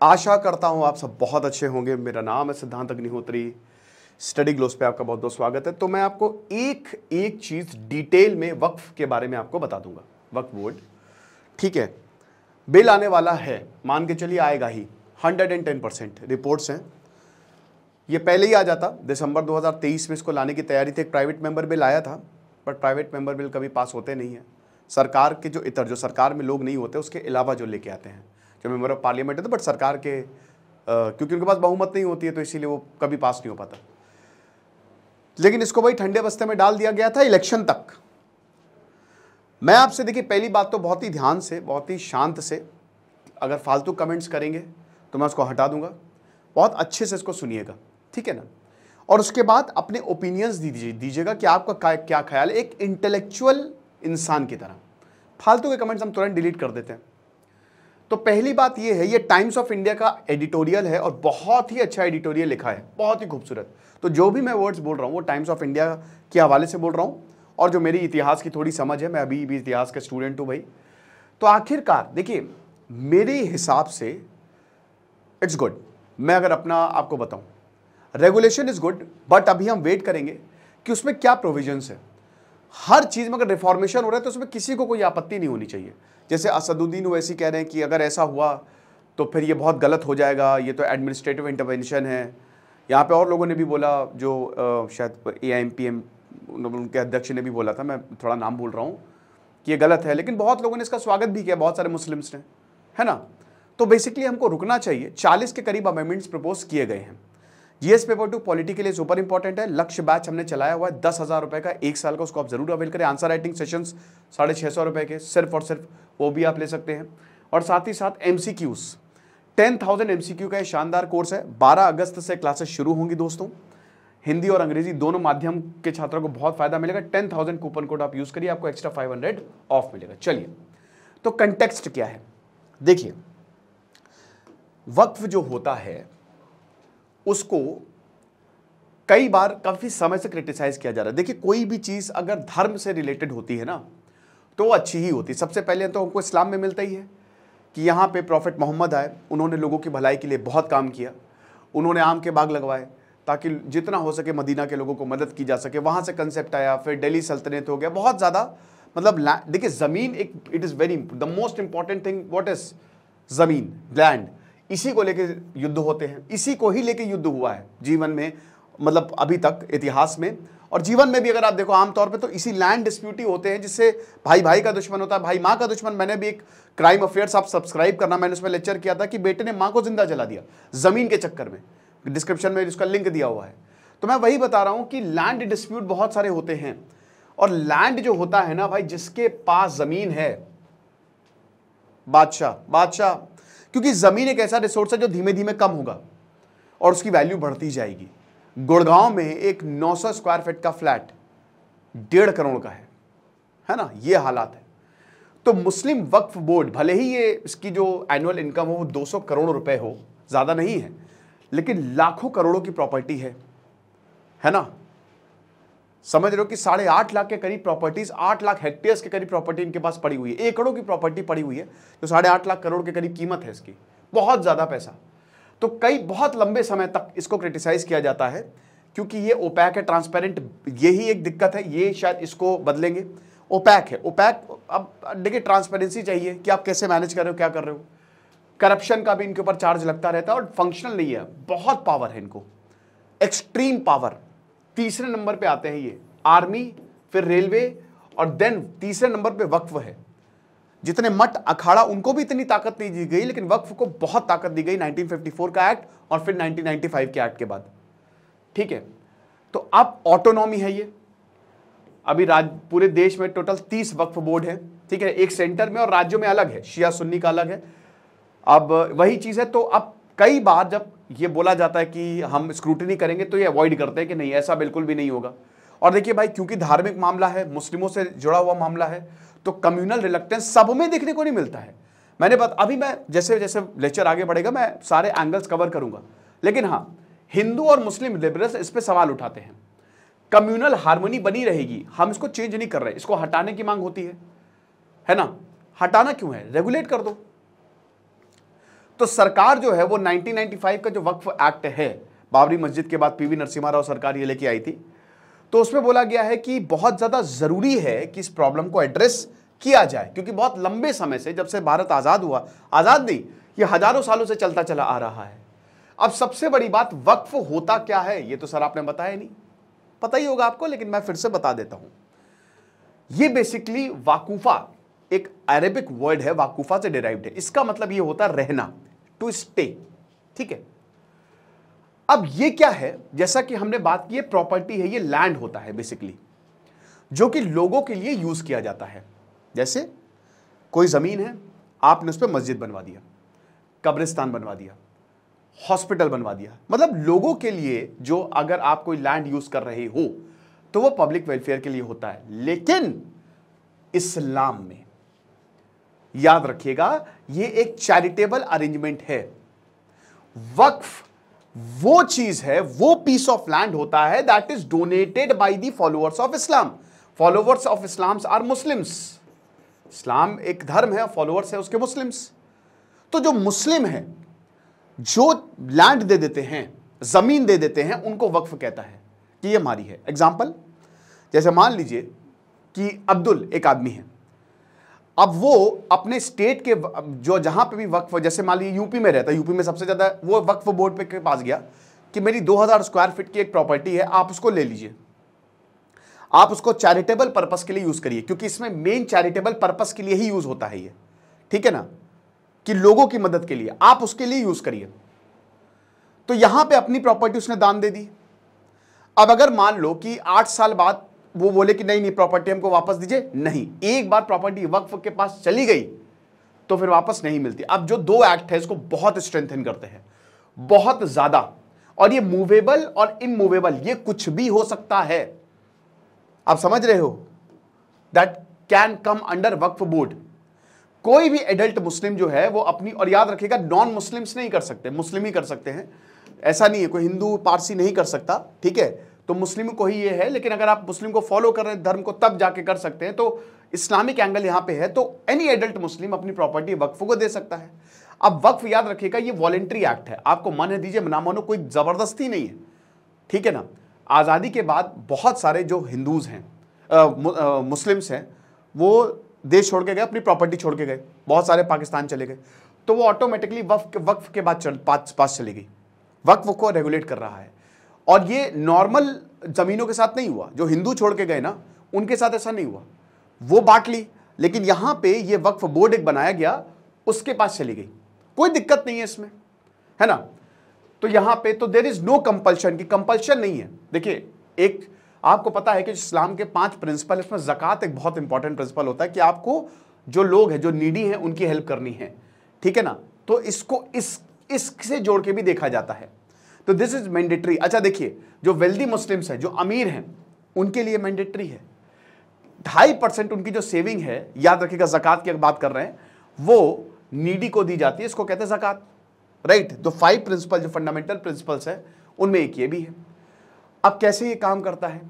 आशा करता हूं आप सब बहुत अच्छे होंगे। मेरा नाम है सिद्धांत अग्निहोत्री। स्टडी ग्लोस पे आपका बहुत बहुत स्वागत है। तो मैं आपको एक एक चीज डिटेल में वक्फ के बारे में आपको बता दूंगा। वक्फ बोर्ड, ठीक है, बिल आने वाला है, मान के चलिए आएगा ही। 110% रिपोर्ट्स हैं। ये पहले ही आ जाता, दिसंबर 2023 में इसको लाने की तैयारी थी। एक प्राइवेट मेंबर बिल आया था, बट प्राइवेट मेंबर बिल कभी पास होते नहीं है। सरकार के जो सरकार में लोग नहीं होते, उसके अलावा जो लेके आते हैं, जो मेंबर ऑफ पार्लियामेंट है, तो बट सरकार के क्योंकि उनके पास बहुमत नहीं होती है, तो इसीलिए वो कभी पास नहीं हो पाता। लेकिन इसको भाई ठंडे बस्ते में डाल दिया गया था इलेक्शन तक। मैं आपसे देखिए, पहली बात तो बहुत ही ध्यान से, बहुत ही शांत से, अगर फालतू कमेंट्स करेंगे तो मैं उसको हटा दूंगा। बहुत अच्छे से इसको सुनिएगा, ठीक है ना। और उसके बाद अपने ओपिनियंस दीजिएगा कि आपका क्या ख्याल है, एक इंटेलेक्चुअल इंसान की तरह। फालतू के कमेंट्स हम तुरंत डिलीट कर देते हैं। तो पहली बात यह है, ये टाइम्स ऑफ इंडिया का एडिटोरियल है और बहुत ही अच्छा एडिटोरियल लिखा है, बहुत ही खूबसूरत। तो जो भी मैं वर्ड्स बोल रहा हूँ वो टाइम्स ऑफ इंडिया के हवाले से बोल रहा हूँ, और जो मेरी इतिहास की थोड़ी समझ है, मैं अभी भी इतिहास का स्टूडेंट हूँ भाई। तो आखिरकार देखिए, मेरे हिसाब से इट्स गुड। मैं अगर अपना आपको बताऊं, रेगुलेशन इज गुड, बट अभी हम वेट करेंगे कि उसमें क्या प्रोविजंस है। हर चीज में अगर रिफॉर्मेशन हो रहा है तो उसमें किसी को कोई आपत्ति नहीं होनी चाहिए। जैसे असदुद्दीन ओवैसी कह रहे हैं कि अगर ऐसा हुआ तो फिर ये बहुत गलत हो जाएगा, ये तो एडमिनिस्ट्रेटिव इंटरवेंशन है। यहाँ पे और लोगों ने भी बोला, जो शायद AIMPM उनके अध्यक्ष ने भी बोला था, मैं थोड़ा नाम भूल रहा हूँ, कि ये गलत है। लेकिन बहुत लोगों ने इसका स्वागत भी किया, बहुत सारे मुस्लिम्स ने, है ना। तो बेसिकली हमको रुकना चाहिए। 40 के करीब अमेंडमेंट्स प्रपोज किए गए हैं। जीएस पेपर 2 पॉलिटी के लिए सुपर इंपॉर्टेंट है। लक्ष्य बैच हमने चलाया हुआ है 10,000 रुपए का, 1 साल का, उसको आप जरूर अवेल करें। आंसर राइटिंग सेशंस 650 रुपए के, सिर्फ और सिर्फ, वो भी आप ले सकते हैं। और साथ ही साथ MCQs 10,000 MCQ का ये शानदार कोर्स है। 12 अगस्त से क्लासेस शुरू होंगी दोस्तों। हिंदी और अंग्रेजी दोनों माध्यम के छात्रों को बहुत फायदा मिलेगा। 10,000 कूपन कोड आप यूज करिए, आपको एक्स्ट्रा 500 ऑफ मिलेगा। चलिए, तो कंटेक्स्ट क्या है देखिए। वक्फ जो होता है उसको कई बार काफी समय से क्रिटिसाइज किया जा रहा है। देखिए, कोई भी चीज अगर धर्म से रिलेटेड होती है ना, तो वो अच्छी ही होती है। सबसे पहले तो हमको इस्लाम में मिलता ही है कि यहाँ पे प्रॉफिट मोहम्मद आए, उन्होंने लोगों की भलाई के लिए बहुत काम किया। उन्होंने आम के बाग लगवाए ताकि जितना हो सके मदीना के लोगों को मदद की जा सके। वहां से कंसेप्ट आया, फिर दिल्ली सल्तनत हो गया, बहुत ज़्यादा। मतलब देखिए, ज़मीन एक, it is very the most important thing. What is ज़मीन, लैंड। इसी को लेके युद्ध होते हैं, इसी को ही लेके युद्ध हुआ है जीवन में, मतलब अभी तक इतिहास में, और जीवन में भी अगर आप देखो आमतौर पे तो इसी लैंड डिस्प्यूट ही होते हैं, जिससे भाई भाई का दुश्मन होता है, भाई माँ का दुश्मन। मैंने भी एक क्राइम अफेयर्स, आप सब्सक्राइब करना, मैंने उसमें लेक्चर किया था कि बेटे ने माँ को जिंदा जला दिया जमीन के चक्कर में। डिस्क्रिप्शन में इसका लिंक दिया हुआ है। तो मैं वही बता रहा हूं कि लैंड डिस्प्यूट बहुत सारे होते हैं। और लैंड जो होता है ना भाई, जिसके पास जमीन है, बादशाह, क्योंकि जमीन एक ऐसा रिसोर्स है जो धीमे धीमे कम होगा और उसकी वैल्यू बढ़ती जाएगी। गुड़गांव में एक 900 स्क्वायर फीट का फ्लैट 1.5 करोड़ का है ना, ये हालात है। तो मुस्लिम वक्फ बोर्ड, भले ही ये इसकी जो एनुअल इनकम हो वो 200 करोड़ रुपए हो, ज्यादा नहीं है, लेकिन लाखों करोड़ों की प्रॉपर्टी है ना। समझ रहे हो कि 8.5 लाख के करीब प्रॉपर्टीज, 8 लाख हेक्टेयर्स के करीब प्रॉपर्टी इनके पास पड़ी हुई है। एकड़ों की प्रॉपर्टी पड़ी हुई है, तो 8.5 लाख करोड़ के करीब कीमत है इसकी, बहुत ज्यादा पैसा। तो बहुत लंबे समय तक इसको क्रिटिसाइज किया जाता है क्योंकि ये ओपैक है, ट्रांसपेरेंट। यही एक दिक्कत है, ये शायद इसको बदलेंगे। ओपैक है, ओपैक। अब देखिए, ट्रांसपेरेंसी चाहिए कि आप कैसे मैनेज कर रहे हो, क्या कर रहे हो। करप्शन का भी इनके ऊपर चार्ज लगता रहता है, और फंक्शनल नहीं है, बहुत पावर है इनको, एक्सट्रीम पावर। तीसरे नंबर पे आते हैं ये आर्मी, फिर रेलवे, और देन तीसरे नंबर पे वक्फ है। जितने मठ अखाड़ा, उनको भी इतनी ताकत नहीं दी गई, लेकिन वक्फ को बहुत ताकत दी गई 1954 का एक्ट और फिर 1995 के एक्ट के बाद, ठीक है। तो अब ऑटोनॉमी है ये। अभी पूरे देश में टोटल 30 वक्फ बोर्ड है, ठीक है। एक सेंटर में और राज्यों में अलग है, शिया सुन्नी का अलग है। अब वही चीज है। तो अब कई बार जब ये बोला जाता है कि हम स्क्रूटनी करेंगे, तो ये अवॉइड करते हैं कि नहीं, ऐसा बिल्कुल भी नहीं होगा। और देखिए भाई, क्योंकि धार्मिक मामला है, मुस्लिमों से जुड़ा हुआ मामला है, तो कम्युनल रिलक्टेंस सब में देखने को नहीं मिलता है। अभी मैं जैसे जैसे लेक्चर आगे बढ़ेगा, मैं सारे एंगल्स कवर करूंगा। लेकिन हाँ, हिंदू और मुस्लिम लिबरल्स इस पे सवाल उठाते हैं। कम्युनल हार्मनी बनी रहेगी, हम इसको चेंज नहीं कर रहे, इसको हटाने की मांग होती है ना। हटाना क्यों है, रेगुलेट कर दो। तो सरकार जो है वो 1995 का जो वक्फ एक्ट है, बाबरी मस्जिद के बाद पीवी नरसिम्हा राव सरकार ये लेके आई थी, तो उसमें बोला गया है कि बहुत ज्यादा जरूरी है कि इस प्रॉब्लम को एड्रेस किया जाए, क्योंकि बहुत लंबे समय से, जब से भारत आजाद हुआ, आजाद नहीं, ये हजारों सालों से चलता चला आ रहा है। अब सबसे बड़ी बात, वक्फ होता क्या है, ये तो सर आपने बताया नहीं, पता ही होगा आपको, लेकिन मैं फिर से बता देता हूं। ये बेसिकली वाकूफा, एक अरेबिक वर्ड है, वाकूफा से डिराइव्ड है। इसका मतलब ये होता है रहना, टू स्टे, ठीक है। अब ये क्या है, जैसा कि हमने बात की, ये प्रॉपर्टी है, ये लैंड होता है बेसिकली, जो कि लोगों के लिए यूज किया जाता है। जैसे कोई जमीन है, आपने उस पर मस्जिद बनवा दिया, कब्रिस्तान बनवा दिया, हॉस्पिटल बनवा दिया, मतलब लोगों के लिए, जो अगर आप कोई लैंड यूज कर रहे हो तो वो पब्लिक वेलफेयर के लिए होता है। लेकिन इस्लाम में, याद रखिएगा, ये एक चैरिटेबल अरेंजमेंट है। वक्फ वो चीज है, वो पीस ऑफ लैंड होता है that is donated by the followers of Islam. Followers of Islam are Muslims. इस्लाम एक धर्म है, फॉलोअर्स है उसके मुस्लिम्स। तो जो मुस्लिम है, जो लैंड दे देते हैं, जमीन दे देते हैं, उनको वक्फ कहता है कि ये हमारी है। एग्जाम्पल, जैसे मान लीजिए कि अब्दुल एक आदमी है, अब वो अपने स्टेट के जो जहां पे भी वक्फ, जैसे मान लीजिए यूपी में रहता है, यूपी में सबसे ज्यादा, वो वक्फ बोर्ड पे के पास गया कि मेरी 2000 स्क्वायर फीट की एक प्रॉपर्टी है, आप उसको ले लीजिए, आप उसको चैरिटेबल पर्पस के लिए यूज करिए, क्योंकि इसमें मेन चैरिटेबल पर्पस के लिए ही यूज होता है ये, ठीक है ना, कि लोगों की मदद के लिए आप उसके लिए यूज करिए। तो यहां पे अपनी प्रॉपर्टी उसने दान दे दी। अब अगर मान लो कि 8 साल बाद वो बोले कि नहीं नहीं, प्रॉपर्टी हमको वापस दीजिए, नहीं, एक बार प्रॉपर्टी वक्फ के पास चली गई तो फिर वापस नहीं मिलती। अब जो 2 एक्ट है इसको बहुत स्ट्रेंथन करते हैं, बहुत ज्यादा, और ये मूवेबल और इमूवेबल, ये कुछ भी हो सकता है। आप समझ रहे हो, that can come under Waqf board. कोई भी एडल्ट मुस्लिम जो है वो अपनी, और याद रखिएगा नॉन मुस्लिम्स नहीं कर सकते, मुस्लिम ही कर सकते हैं, ऐसा नहीं है कोई हिंदू पारसी नहीं कर सकता, ठीक है, तो मुस्लिम को ही ये है। लेकिन अगर आप मुस्लिम को फॉलो कर रहे हैं धर्म को, तब जाके कर सकते हैं। तो इस्लामिक एंगल यहां पे है, तो एनी एडल्ट मुस्लिम अपनी प्रॉपर्टी वक्फ को दे सकता है। अब वक्फ याद रखिएगा ये वॉलेंट्री एक्ट है, आपको मन है दीजिए, ना मानो, कोई जबरदस्ती नहीं है, ठीक है ना। आज़ादी के बाद बहुत सारे जो हिंदूज हैं, मुस्लिम्स हैं, वो देश छोड़ के गए, अपनी प्रॉपर्टी छोड़ के गए, बहुत सारे पाकिस्तान चले गए, तो वो ऑटोमेटिकली वक्फ के बाद पास चली गई, वक्फ को रेगुलेट कर रहा है। और ये नॉर्मल जमीनों के साथ नहीं हुआ, जो हिंदू छोड़ के गए ना, उनके साथ ऐसा नहीं हुआ, वो बांट ली, लेकिन यहां पे ये वक्फ बोर्ड एक बनाया गया, उसके पास चली गई, कोई दिक्कत नहीं है इसमें, है ना। तो यहां पे तो देयर इज नो कंपल्शन, की कंपल्शन नहीं है। देखिए, एक आपको पता है कि इस्लाम के 5 प्रिंसिपल, इसमें ज़कात एक बहुत इंपॉर्टेंट प्रिंसिपल होता है कि आपको जो लोग हैं, जो नीडी हैं, उनकी हेल्प करनी है, ठीक है ना। तो इसको इससे जोड़ के भी देखा जाता है, तो दिस इज मैंडेटरी। अच्छा देखिए, जो वेल्दी मुस्लिम्स हैं, जो अमीर हैं, उनके लिए मैंडेटरी है। 2.5% उनकी जो सेविंग है, याद रखिएगा ज़कात की बात कर रहे हैं, वो नीडी को दी जाती है, इसको कहते हैं ज़कात, राइट। तो 5 प्रिंसिपल जो फंडामेंटल प्रिंसिपल्स है, उनमें एक ये भी है। अब कैसे ये काम करता है,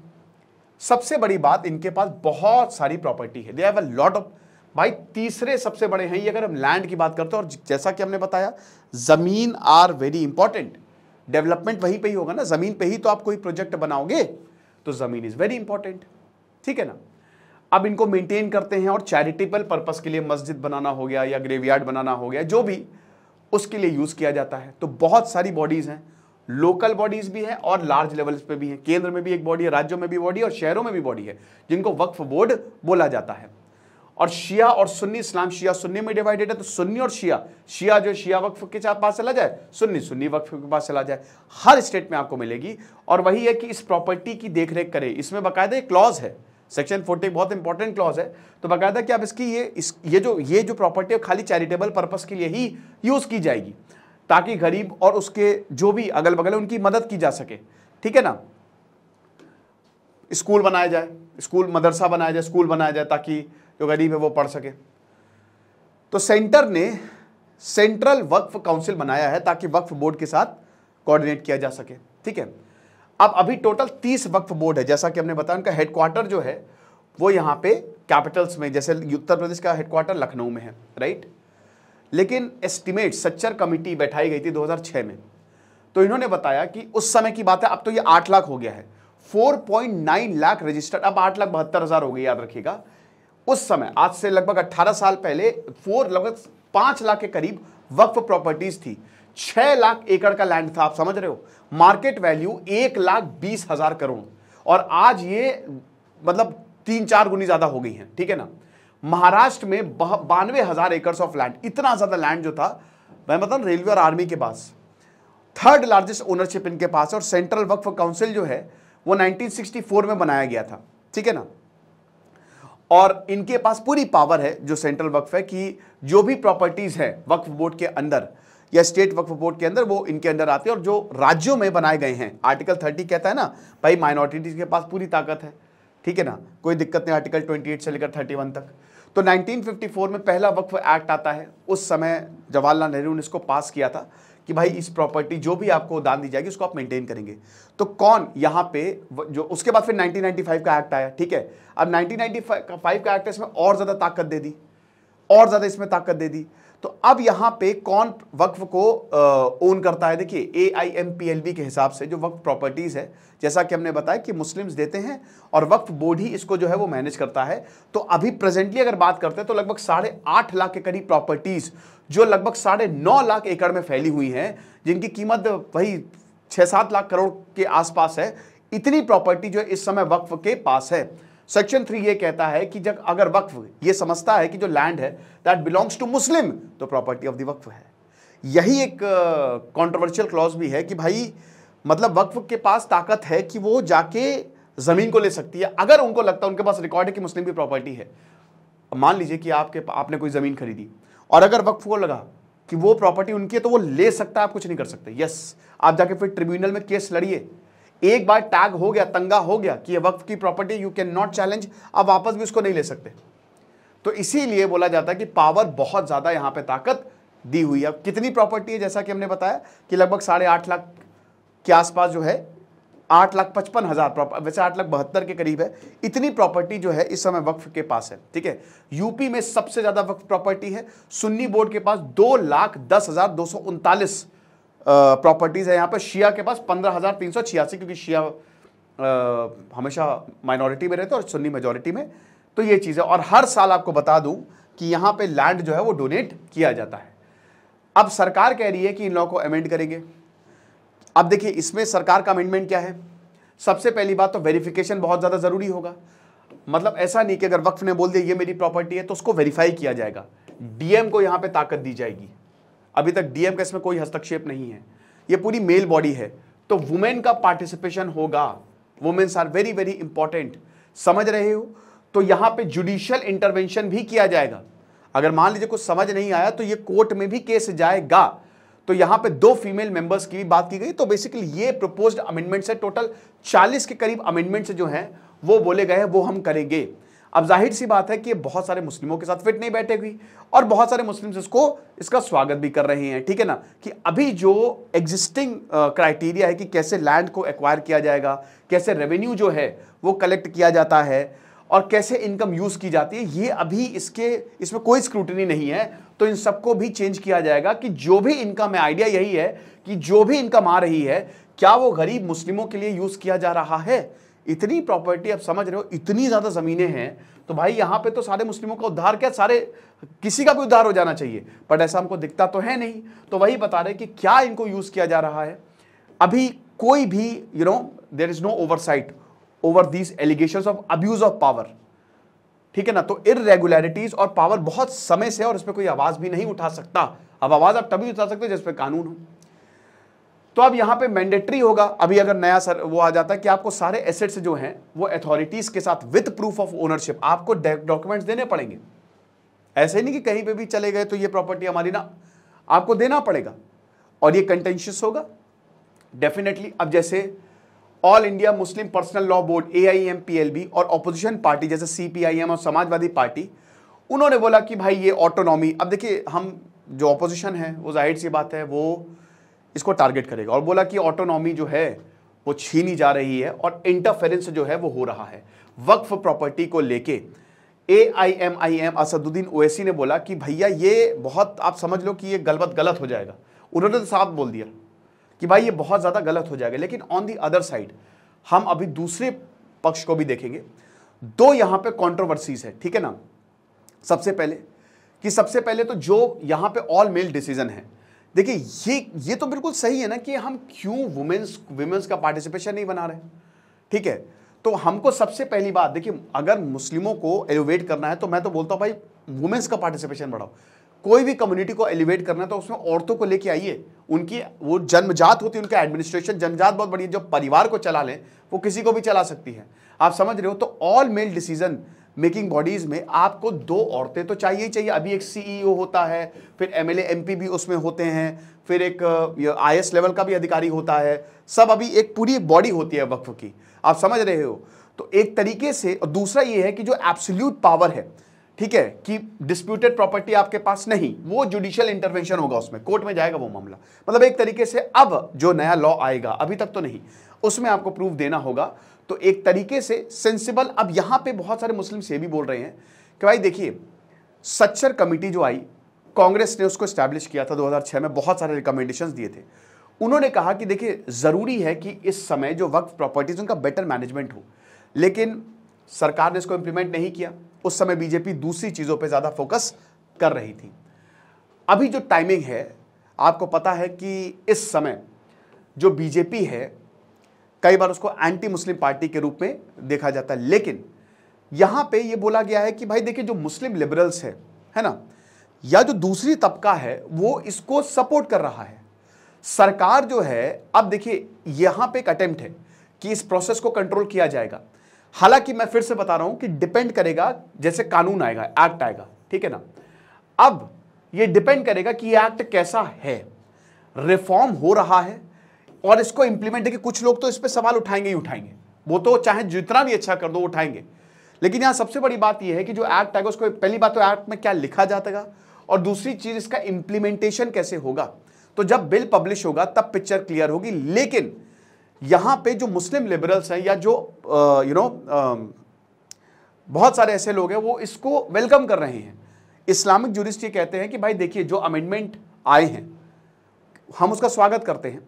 सबसे बड़ी बात, इनके पास बहुत सारी प्रॉपर्टी है, they have a lot of, भाई तीसरे सबसे बड़े हैं ये, अगर हम लैंड की बात करते हैं। और जैसा कि हमने बताया, जमीन आर वेरी इंपॉर्टेंट, डेवलपमेंट वहीं पे ही होगा ना, जमीन पे ही तो आप कोई प्रोजेक्ट बनाओगे, तो जमीन इज वेरी इंपॉर्टेंट, ठीक है ना। अब इनको मेंटेन करते हैं, और चैरिटेबल पर्पस के लिए मस्जिद बनाना हो गया या ग्रेवयार्ड बनाना हो गया, जो भी उसके लिए यूज किया जाता है। तो बहुत सारी बॉडीज हैं, लोकल बॉडीज भी हैं और लार्ज लेवल्स पे भी हैं। केंद्र में भी एक बॉडी है, राज्यों में भी बॉडी है, और शहरों में भी बॉडी है, जिनको वक्फ बोर्ड बोला जाता है। और शिया और सुन्नी, इस्लाम शिया सुन्नी में डिवाइडेड है, तो सुन्नी और शिया, शिया जो शिया वक्फ के पास चला जाए, सुन्नी सुन्नी वक्फ के पास चला जाए, हर स्टेट में आपको मिलेगी। और वही है कि इस प्रॉपर्टी की देखरेख करे, इसमें बाकायदा एक क्लॉज है, सेक्शन 40 बहुत इंपॉर्टेंट क्लॉज है, तो बाकायदा कि आप इसकी ये जो प्रॉपर्टी है खाली चैरिटेबल पर्पस के लिए ही यूज की जाएगी, ताकि गरीब और उसके जो भी अगल बगल है उनकी मदद की जा सके, ठीक है ना। स्कूल बनाया जाए, स्कूल मदरसा बनाया जाए, स्कूल बनाया जाए, ताकि जो गरीब है वो पढ़ सके। तो सेंटर ने सेंट्रल वक्फ काउंसिल बनाया है, ताकि वक्फ बोर्ड के साथ कोऑर्डिनेट किया जा सके, ठीक है। अब अभी टोटल 30 वक्फ बोर्ड है, जैसा कि हमने बताया। उनका हेडक्वार्टर जो है वो यहाँ पे कैपिटल्स में, जैसे उत्तर प्रदेश का हेडक्वार्टर लखनऊ में है, राइट। लेकिन एस्टिमेट सच्चर कमिटी बैठाई गई थी 2006 में, तो इन्होंने बताया कि उस समय की बात है, अब तो ये 8 लाख हो गया है, 4.9 लाख रजिस्टर्ड, अब 8,72,000 हो गई, याद रखिएगा। उस समय आज से लगभग 18 साल पहले लगभग 5 लाख के करीब वक्फ प्रॉपर्टीज थी, 6 लाख एकड़ का लैंड था, आप समझ रहे हो, मार्केट वैल्यू 1,20,000 करोड़, और आज ये मतलब 3-4 गुनी ज्यादा हो गई है, ठीक है ना। महाराष्ट्र में 92,000 एकड़ ऑफ लैंड, इतना ज्यादा लैंड जो था, मैं मतलब रेलवे और आर्मी के पास, 3rd लार्जेस्ट ओनरशिप इनके पास है। और सेंट्रल वक्फ काउंसिल जो है वो 1964 में बनाया गया था, ठीक है ना। और इनके पास पूरी पावर है जो सेंट्रल वक्फ है कि जो भी प्रॉपर्टीज है वक्फ बोर्ड के अंदर या स्टेट वक्फ बोर्ड के अंदर वो इनके अंदर आती है। और जो राज्यों में बनाए गए हैं, आर्टिकल 30 कहता है ना भाई माइनॉरिटीज के पास पूरी ताकत है, ठीक है ना, कोई दिक्कत नहीं, आर्टिकल 28 से लेकर 31 तक। तो 1954 में पहला वक्फ एक्ट आता है, उस समय जवाहरलाल नेहरू ने इसको पास किया था कि भाई इस प्रॉपर्टी जो भी आपको दान दी जाएगी उसको आप मेंटेन करेंगे। तो कौन यहाँ पे जो, उसके बाद फिर 1995 का एक्ट आया, ठीक है। अब 1995 का एक्ट इसमें और ज्यादा ताकत दे दी, और ज्यादा इसमें ताकत दे दी। तो अब यहां पे कौन वक्फ को ओन करता है, देखिए AIMPLB के हिसाब से जो वक्फ प्रॉपर्टीज है, जैसा कि हमने बताया कि मुस्लिम्स देते हैं और वक्फ बोर्ड ही इसको जो है वो मैनेज करता है। तो अभी प्रेजेंटली अगर बात करते हैं तो लगभग 8.5 लाख के करीब प्रॉपर्टीज जो लगभग 9.5 लाख एकड़ में फैली हुई हैं, जिनकी कीमत वही 6-7 लाख करोड़ के आसपास है, इतनी प्रॉपर्टी जो इस समय वक्फ के पास है। सेक्शन 3 ये कहता है कि जब अगर वक्फ ये समझता है कि जो लैंड है दैट बिलोंग्स टू मुस्लिम, तो प्रॉपर्टी ऑफ द वक्फ है। यही एक कंट्रोवर्शियल क्लॉज भी है कि भाई मतलब वक्फ के पास ताकत है कि वो जाके जमीन को ले सकती है, अगर उनको लगता है, उनके पास रिकॉर्ड है कि मुस्लिम की प्रॉपर्टी है। मान लीजिए कि आपने कोई जमीन खरीदी और अगर वक्फ को लगा कि वो प्रॉपर्टी उनकी है तो वो ले सकता है, आप कुछ नहीं कर सकते। यस, आप जाके फिर ट्रिब्यूनल में केस लड़िए, एक बार टैग हो गया, तंगा हो गया कि ये वक्फ की property, you can not challenge, आप वापस भी उसको नहीं ले सकते। तो इसीलिए बोला जाता है कि पावर बहुत ज्यादा यहां पे ताकत दी हुई है। अब कितनी प्रॉपर्टी है, जैसा कि हमने बताया कि लगभग 8.5 लाख के आसपास जो है, 8,55,000, वैसे 8,72,000 के करीब है, इतनी प्रॉपर्टी जो है इस समय वक्फ के पास है, ठीक है। यूपी में सबसे ज्यादा वक्फ प्रॉपर्टी है, सुन्नी बोर्ड के पास 2,10,239 प्रॉपर्टीज है। यहाँ पर शिया के पास 15,386, क्योंकि शिया हमेशा माइनॉरिटी में रहते और सुन्नी मेजॉरिटी में। तो ये चीज है। और हर साल आपको बता दूं कि यहाँ पे लैंड जो है वो डोनेट किया जाता है। अब सरकार कह रही है कि इन लॉ को अमेंड करेंगे। अब देखिए इसमें सरकार का अमेंडमेंट क्या है। सबसे पहली बात तो वेरिफिकेशन बहुत ज्यादा जरूरी होगा। मतलब ऐसा नहीं कि अगर वक्फ ने बोल दिया ये मेरी प्रॉपर्टी है तो उसको वेरीफाई किया जाएगा, डीएम को यहां पे ताकत दी जाएगी। अभी तक डीएम का इसमें कोई हस्तक्षेप नहीं है, ये पूरी मेल बॉडी है, तो वुमेन का पार्टिसिपेशन होगा। Women's are very very important, समझ रहे हो। तो यहां पे जुडिशियल इंटरवेंशन भी किया जाएगा। अगर मान लीजिए कुछ समझ नहीं आया तो ये कोर्ट में भी केस जाएगा। तो यहां पे 2 फीमेल मेंबर्स की भी बात की गई। तो बेसिकली ये प्रपोज्ड अमेंडमेंट से टोटल 40 के करीब अमेंडमेंट जो हैं वो बोले गए हैं वो हम करेंगे। अब जाहिर सी बात है कि बहुत सारे मुस्लिमों के साथ फिट नहीं बैठेगी और बहुत सारे मुस्लिम्स इसका स्वागत भी कर रहे हैं, ठीक है ना। कि अभी जो एग्जिस्टिंग क्राइटेरिया है कि कैसे लैंड को एक्वायर किया जाएगा, कैसे रेवेन्यू जो है वो कलेक्ट किया जाता है और कैसे इनकम यूज की जाती है, ये अभी इसमें कोई स्क्रूटनी नहीं है। तो इन सबको भी चेंज किया जाएगा कि जो भी इनकम है, आइडिया यही है कि जो भी इनकम आ रही है क्या वो गरीब मुस्लिमों के लिए यूज किया जा रहा है। इतनी प्रॉपर्टी, आप समझ रहे हो, इतनी ज्यादा जमीनें हैं, तो भाई यहां पे तो सारे मुस्लिमों का उद्धार, क्या सारे किसी का भी उद्धार हो जाना चाहिए, बट ऐसा हमको दिखता तो है नहीं। तो वही बता रहे कि क्या इनको यूज किया जा रहा है। अभी कोई भी there is no oversight over these allegations of abuse of power, ठीक है ना। तो इररेगुलरिटीज और पावर बहुत समय से, और इस पर कोई आवाज भी नहीं उठा सकता। अब आवाज आप तभी उठा सकते हो जिस पे कानून हो। तो अब यहां पे मैंडेटरी होगा, अभी अगर नया वो आ जाता है कि आपको सारे एसेट्स जो हैं वो अथॉरिटीज के साथ विद प्रूफ ऑफ ओनरशिप आपको डॉक्यूमेंट्स देने पड़ेंगे। ऐसे नहीं कि कहीं पे भी चले गए तो ये प्रॉपर्टी हमारी ना, आपको देना पड़ेगा और ये कंटेंशियस होगा डेफिनेटली। अब जैसे all India Muslim personal law board AIMPLB और ऑपोजिशन पार्टी जैसे CPIM और समाजवादी पार्टी, उन्होंने बोला कि भाई ये ऑटोनॉमी, अब देखिए हम जो ऑपोजिशन है वो जाहिर सी बात है वो इसको टारगेट करेगा और बोला कि ऑटोनॉमी जो है वो छीनी जा रही है और इंटरफेरेंस जो है वो हो रहा है वक्फ प्रॉपर्टी को लेके। AIMIM असदुद्दीन ओवैसी ने बोला कि भैया ये बहुत, आप समझ लो कि ये गलत हो जाएगा। उन्होंने तो साफ बोल दिया कि भाई ये बहुत ज़्यादा गलत हो जाएगा। लेकिन ऑन दी अदर साइड हम अभी दूसरे पक्ष को भी देखेंगे। दो यहां पे कंट्रोवर्सीज है, ठीक है ना। सबसे पहले तो जो यहां पे ऑल मेल डिसीजन है, देखिए ये तो बिल्कुल सही है ना कि हम क्यों वुमेन्स का पार्टिसिपेशन नहीं बना रहे, ठीक है। तो हमको सबसे पहली बात देखिए, अगर मुस्लिमों को एलिवेट करना है तो मैं तो बोलता हूं भाई वुमेन्स का पार्टिसिपेशन बढ़ाओ। कोई भी कम्युनिटी को एलिवेट करना है तो उसमें औरतों को लेके आइए। उनकी वो जन्मजात होती है, उनका एडमिनिस्ट्रेशन जन्मजात बहुत बड़ी है। जो परिवार को चला लें वो किसी को भी चला सकती है, आप समझ रहे हो। तो all mail decision making bodies में आपको दो औरतें तो चाहिए ही चाहिए। अभी एक CEO होता है, फिर MLA MP भी उसमें होते हैं, फिर एक IS लेवल का भी अधिकारी होता है, सब अभी एक पूरी बॉडी होती है वक्फ की, आप समझ रहे हो। तो एक तरीके से, और दूसरा ये है कि जो एब्सोल्यूट पावर है, ठीक है, कि डिस्प्यूटेड प्रॉपर्टी आपके पास नहीं, वो जुडिशियल इंटरवेंशन होगा, उसमें कोर्ट में जाएगा वो मामला। मतलब एक तरीके से अब जो नया लॉ आएगा, अभी तक तो नहीं, उसमें आपको प्रूफ देना होगा। तो एक तरीके से सेंसिबल। अब यहां पे बहुत सारे मुस्लिम से भी बोल रहे हैं कि भाई देखिए, सच्चर कमेटी जो आई, कांग्रेस ने उसको एस्टैब्लिश किया था 2006 में, बहुत सारे रिकमेंडेशंस दिए थे। उन्होंने कहा कि देखिए जरूरी है कि इस समय जो वक्फ प्रॉपर्टीज उनका बेटर मैनेजमेंट हो, लेकिन सरकार ने इसको इंप्लीमेंट नहीं किया। उस समय बीजेपी दूसरी चीजों पे ज्यादा फोकस कर रही थी। अभी जो टाइमिंग है, आपको पता है कि इस समय जो बीजेपी है, कई बार उसको एंटी मुस्लिम पार्टी के रूप में देखा जाता है। लेकिन यहां पे ये बोला गया है कि भाई देखिए, जो मुस्लिम लिबरल्स है ना, या जो दूसरी तबका है, वो इसको सपोर्ट कर रहा है। सरकार जो है, अब देखिए यहां पे एक अटेम्प्ट है कि इस प्रोसेस को कंट्रोल किया जाएगा। हालांकि मैं फिर से बता रहा हूं कि डिपेंड करेगा, जैसे कानून आएगा, एक्ट आएगा, ठीक है ना। अब ये डिपेंड करेगा कि ये एक्ट कैसा है, रिफॉर्म हो रहा है, और इसको इंप्लीमेंट। देखिए कुछ लोग तो इस पे सवाल उठाएंगे ही उठाएंगे, वो तो चाहे जितना भी अच्छा कर दो उठाएंगे। लेकिन यहां सबसे बड़ी बात यह है कि जो एक्ट आएगा, उसको पहली बात तो एक्ट में क्या लिखा जाएगा, और दूसरी चीज इसका इंप्लीमेंटेशन कैसे होगा। तो जब बिल पब्लिश होगा तब पिक्चर क्लियर होगी। लेकिन यहां पे जो मुस्लिम लिबरल्स हैं, या जो बहुत सारे ऐसे लोग हैं, वो इसको वेलकम कर रहे हैं। इस्लामिक ज्यूरिस्ट ये कहते हैं कि भाई देखिए, जो अमेंडमेंट आए हैं हम उसका स्वागत करते हैं,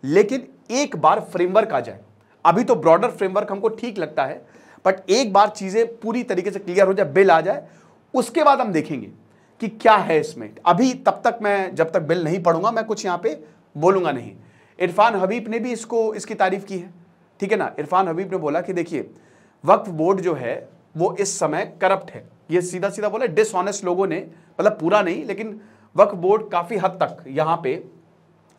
लेकिन एक बार फ्रेमवर्क आ जाए। अभी तो ब्रॉडर फ्रेमवर्क हमको ठीक लगता है, बट एक बार चीजें पूरी तरीके से क्लियर हो जाए, बिल आ जाए, उसके बाद हम देखेंगे कि क्या है इसमें। अभी तब तक मैं, जब तक बिल नहीं पढ़ूंगा, मैं कुछ यहां पे बोलूंगा नहीं। इरफान हबीब ने भी इसकी तारीफ की है, ठीक है ना। इरफान हबीब ने बोला कि देखिए, वक्फ बोर्ड जो है वो इस समय करप्ट है। ये सीधा सीधा बोला, डिसऑनेस्ट लोगों ने, मतलब पूरा नहीं, लेकिन वक्फ बोर्ड काफी हद तक यहां पे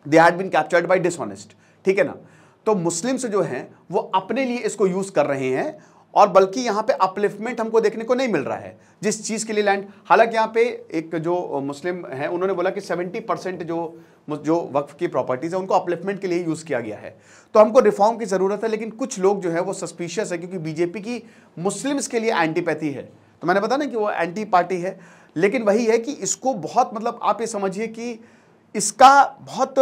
they had been captured by dishonest, ठीक है ना। तो मुस्लिम्स जो हैं वो अपने लिए इसको यूज कर रहे हैं, और बल्कि यहां पे अपलिफ्टमेंट हमको देखने को नहीं मिल रहा है जिस चीज के लिए लैंड। हालांकि यहां पे एक जो मुस्लिम है, उन्होंने बोला कि 70% जो वक्फ की प्रॉपर्टीज है उनको अपलिफ्टमेंट के लिए यूज किया गया है। तो हमको रिफॉर्म की जरूरत है। लेकिन कुछ लोग जो है वो सस्पिशियस है, क्योंकि बीजेपी की मुस्लिम्स के लिए एंटीपैथी है। तो मैंने बताया ना कि वो एंटी पार्टी है, लेकिन वही है कि इसको बहुत, मतलब आप ये समझिए कि इसका बहुत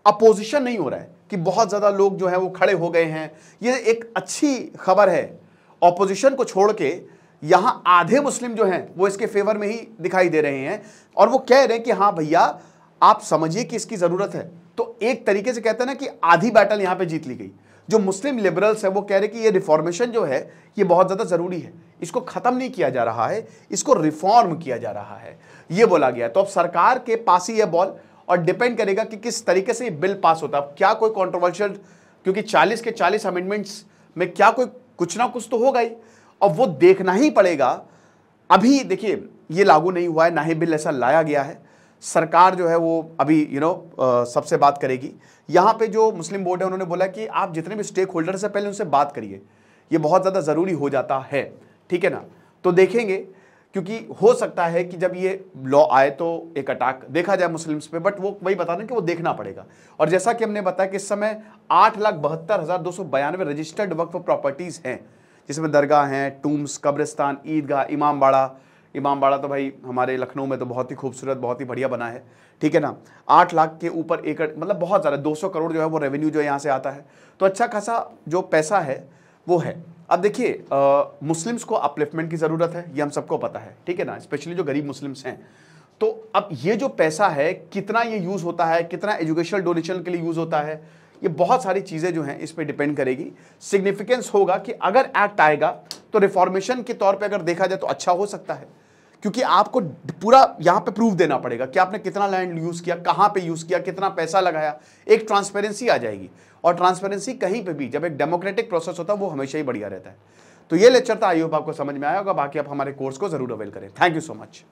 अपोजिशन नहीं हो रहा है, कि बहुत ज्यादा लोग जो है वो खड़े हो गए हैं। ये एक अच्छी खबर है। ऑपोजिशन को छोड़ के यहां आधे मुस्लिम जो हैं वो इसके फेवर में ही दिखाई दे रहे हैं, और वो कह रहे हैं कि हाँ भैया, आप समझिए कि इसकी जरूरत है। तो एक तरीके से कहते हैं ना कि आधी बैटल यहां पे जीत ली गई। जो मुस्लिम लिबरल्स है वो कह रहे हैं कि ये रिफॉर्मेशन जो है ये बहुत ज्यादा जरूरी है, इसको खत्म नहीं किया जा रहा है, इसको रिफॉर्म किया जा रहा है, ये बोला गया। तो अब सरकार के पास ही ये बॉल, और डिपेंड करेगा कि किस तरीके से ये बिल पास होता है। क्या कोई कंट्रोवर्शियल, क्योंकि 40 के 40 अमेंडमेंट्स में क्या कोई कुछ ना कुछ तो होगा ही, और वो देखना ही पड़ेगा। अभी देखिए, ये लागू नहीं हुआ है, ना ही बिल ऐसा लाया गया है। सरकार जो है वो अभी सबसे बात करेगी। यहाँ पे जो मुस्लिम बोर्ड है उन्होंने बोला कि आप जितने भी स्टेक होल्डर से पहले उनसे बात करिए, ये बहुत ज़्यादा ज़रूरी हो जाता है, ठीक है ना। तो देखेंगे, क्योंकि हो सकता है कि जब ये लॉ आए तो एक अटैक देखा जाए मुस्लिम्स पे, बट वो वही बता रहे हैं कि वो देखना पड़ेगा। और जैसा कि हमने बताया कि इस समय 8,72,292 रजिस्टर्ड वक्फ प्रॉपर्टीज़ हैं, जिसमें दरगाह हैं, टूम्स, कब्रिस्तान, ईदगाह, इमामबाड़ा तो भाई हमारे लखनऊ में तो बहुत ही खूबसूरत, बहुत ही बढ़िया बना है, ठीक है ना। 8 लाख के ऊपर एकड़, मतलब बहुत ज़्यादा, 200 करोड़ जो है वो रेवेन्यू जो यहाँ से आता है। तो अच्छा खासा जो पैसा है वो है, अब देखिए मुस्लिम्स को अपलिफ्टमेंट की ज़रूरत है, ये हम सबको पता है, ठीक है ना, स्पेशली जो गरीब मुस्लिम्स हैं। तो अब ये जो पैसा है कितना ये यूज़ होता है, कितना एजुकेशनल डोनेशन के लिए यूज़ होता है, ये बहुत सारी चीज़ें जो हैं इस पे डिपेंड करेगी। सिग्निफिकेंस होगा कि अगर एक्ट आएगा तो रिफॉर्मेशन के तौर पे अगर देखा जाए तो अच्छा हो सकता है, क्योंकि आपको पूरा यहाँ पे प्रूफ देना पड़ेगा कि आपने कितना लैंड यूज़ किया, कहाँ पे यूज़ किया, कितना पैसा लगाया, एक ट्रांसपेरेंसी आ जाएगी। और ट्रांसपेरेंसी कहीं पे भी जब एक डेमोक्रेटिक प्रोसेस होता है वो हमेशा ही बढ़िया रहता है। तो ये लेक्चर था, आई होप आपको समझ में आया होगा। बाकी आप हमारे कोर्स को जरूर अवेल करें। Thank you so much.